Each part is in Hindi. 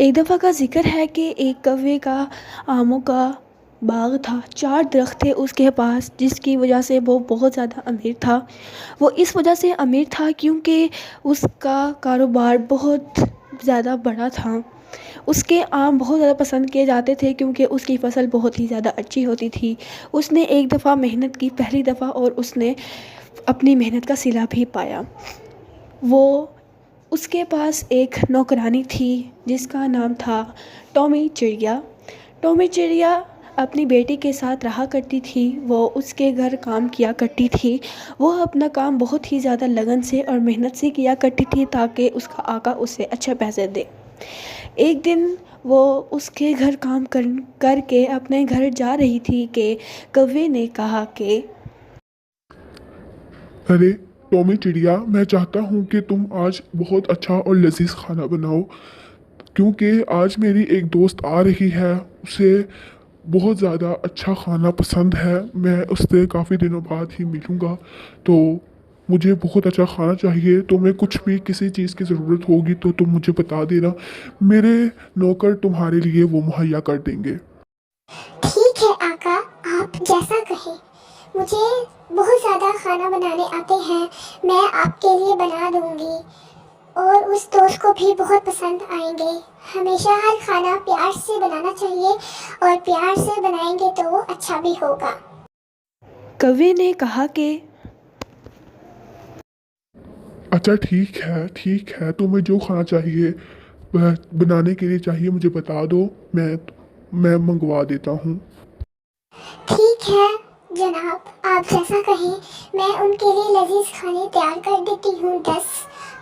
एक दफ़ा का ज़िक्र है कि एक कौवे का आमों का बाग था। 4 दरख्त थे उसके पास, जिसकी वजह से वो बहुत ज़्यादा अमीर था। वो इस वजह से अमीर था क्योंकि उसका कारोबार बहुत ज़्यादा बड़ा था। उसके आम बहुत ज़्यादा पसंद किए जाते थे क्योंकि उसकी फ़सल बहुत ही ज़्यादा अच्छी होती थी। उसने एक दफ़ा मेहनत की, पहली दफ़ा, और उसने अपनी मेहनत का सिला भी पाया। वो उसके पास एक नौकरानी थी जिसका नाम था टॉमी चिड़िया। टॉमी चिड़िया अपनी बेटी के साथ रहा करती थी। वो उसके घर काम किया करती थी। वो अपना काम बहुत ही ज़्यादा लगन से और मेहनत से किया करती थी ताकि उसका आका उसे अच्छे पैसे दे। एक दिन वो उसके घर काम करके अपने घर जा रही थी कि कौवे ने कहा कि अरे टॉमी चिड़िया, मैं चाहता हूँ कि तुम आज बहुत अच्छा और लजीज खाना बनाओ, क्योंकि आज मेरी एक दोस्त आ रही है। उसे बहुत ज़्यादा अच्छा खाना पसंद है। मैं उससे काफ़ी दिनों बाद ही मिलूँगा, तो मुझे बहुत अच्छा खाना चाहिए। तो मैं कुछ भी किसी चीज़ की ज़रूरत होगी तो तुम मुझे बता देना। मेरे नौकर तुम्हारे लिए वो मुहैया कर देंगे। ठीक है आका, आप जैसा कहें। मुझे बहुत ज़्यादा खाना बनाने आते हैं, मैं आपके लिए बना दूंगी और उस दोस्त को भी बहुत पसंद आएंगे। हमेशा हर खाना प्यार से बनाना चाहिए और प्यार से बनाएंगे तो वो अच्छा भी होगा। कौवे ने कहा कि अच्छा, ठीक है, तुम्हें जो खाना चाहिए बनाने के लिए चाहिए मुझे बता दो। मैं मंगवा देता हूँ। ठीक है जनाब, आप जैसा कहें। मैं उनके लिए लजीज खाने तैयार कर देती हूँ 10,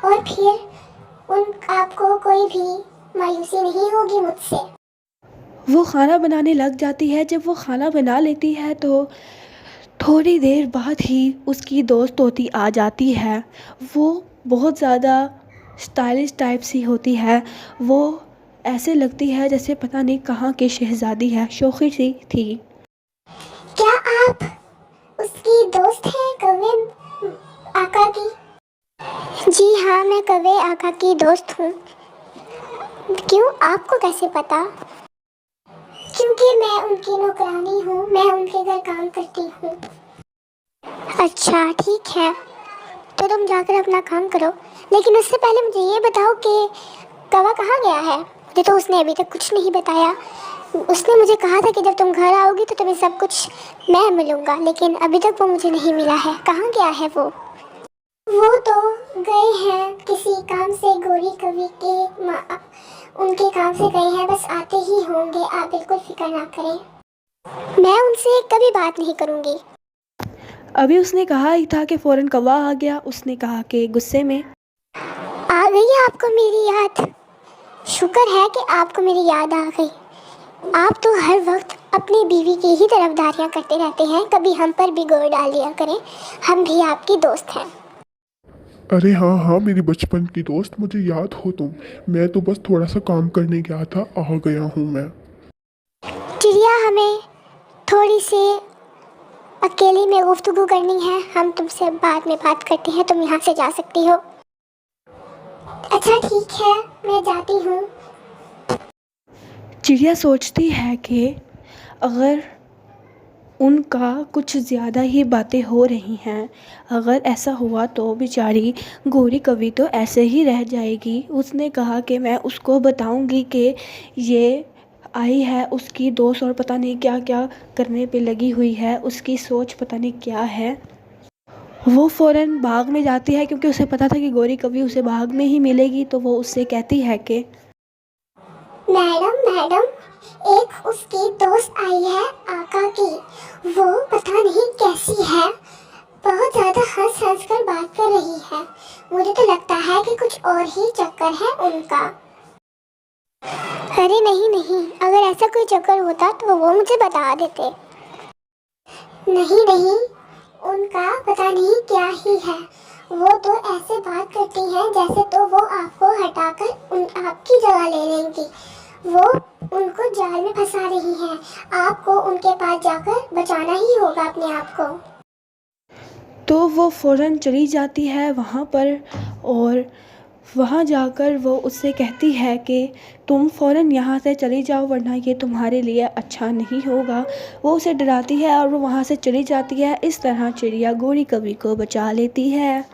और फिर उन आपको कोई भी मायूसी नहीं होगी मुझसे। वो खाना बनाने लग जाती है। जब वो खाना बना लेती है तो थोड़ी देर बाद ही उसकी दोस्त तोती आ जाती है। वो बहुत ज़्यादा स्टाइलिश टाइप सी होती है। वो ऐसे लगती है जैसे पता नहीं कहाँ की शहज़ादी है, शौखी सी थी। क्या आप उसकी दोस्त हैं कौवे आका की? जी हाँ, मैं कौवे आका की दोस्त हूँ। क्यों, आपको कैसे पता? क्योंकि मैं उनकी नौकरानी हूँ, मैं उनके घर काम करती हूँ। अच्छा ठीक है, तो तुम जाकर अपना काम करो, लेकिन उससे पहले मुझे ये बताओ कि कौवा कहाँ गया है। मुझे तो उसने अभी तक कुछ नहीं बताया। उसने मुझे कहा था कि जब तुम घर आओगी तो तुम्हें सब कुछ मैं मिलूंगा, लेकिन अभी तक वो मुझे नहीं मिला है। कहाँ गया है वो? वो तो गए हैं किसी काम से, गोरी कवि के उनके काम से गए हैं, बस आते ही होंगे। आप बिल्कुल फिक्र ना करें, मैं उनसे कभी बात नहीं करूंगी। अभी उसने कहा ही था कि फ़ौरन कौवा आ गया। उसने कहा कि गुस्से में, आ गई है आपको मेरी याद? शुक्र है कि आपको मेरी याद आ गई। आप तो हर वक्त अपनी बीवी की ही तरफदारियां करते रहते हैं, कभी हम पर भी गोर डाल दिया करें। हम भी आपकी दोस्त हैं। अरे हाँ हाँ, मेरी बचपन की दोस्त, मुझे याद हो तुम। मैं तो बस थोड़ा सा काम करने गया था, आ गया हूँ मैं। चिड़िया, हमें थोड़ी सी अकेली में गुफ्तगू करनी है, हम तुमसे बाद में बात करते हैं। तुम यहाँ से जा सकती हो। अच्छा ठीक है, मैं जाती हूँ। चिड़िया सोचती है कि अगर उनका कुछ ज़्यादा ही बातें हो रही हैं, अगर ऐसा हुआ तो बेचारी गोरी कवि तो ऐसे ही रह जाएगी। उसने कहा कि मैं उसको बताऊंगी कि ये आई है उसकी दोस्त और पता नहीं क्या क्या करने पे लगी हुई है, उसकी सोच पता नहीं क्या है। वो फ़ौरन बाग में जाती है क्योंकि उसे पता था कि गोरी कवि उसे बाग में ही मिलेगी। तो वो उससे कहती है कि मैडम मैडम, एक उसकी दोस्त आई है आका की। वो पता नहीं कैसी है, बहुत ज्यादा हंस हंस कर बात कर रही है। मुझे तो लगता है कि कुछ और ही चक्कर है उनका। अरे नहीं नहीं, अगर ऐसा कोई चक्कर होता तो वो मुझे बता देते। नहीं नहीं, उनका पता नहीं क्या ही है। वो तो ऐसे बात करती हैं जैसे तो वो आपको हटाकर आपकी जगह ले लेंगी। वो उनको जाल में फंसा रही हैं। आपको उनके पास जाकर बचाना ही होगा अपने आप को। तो वो फ़ौरन चली जाती है वहाँ पर और वहाँ जाकर वो उससे कहती है कि तुम फ़ौरन यहाँ से चली जाओ वरना ये तुम्हारे लिए अच्छा नहीं होगा। वो उसे डराती है और वो वहाँ से चली जाती है। इस तरह चिड़िया गोरी कवि को बचा लेती है।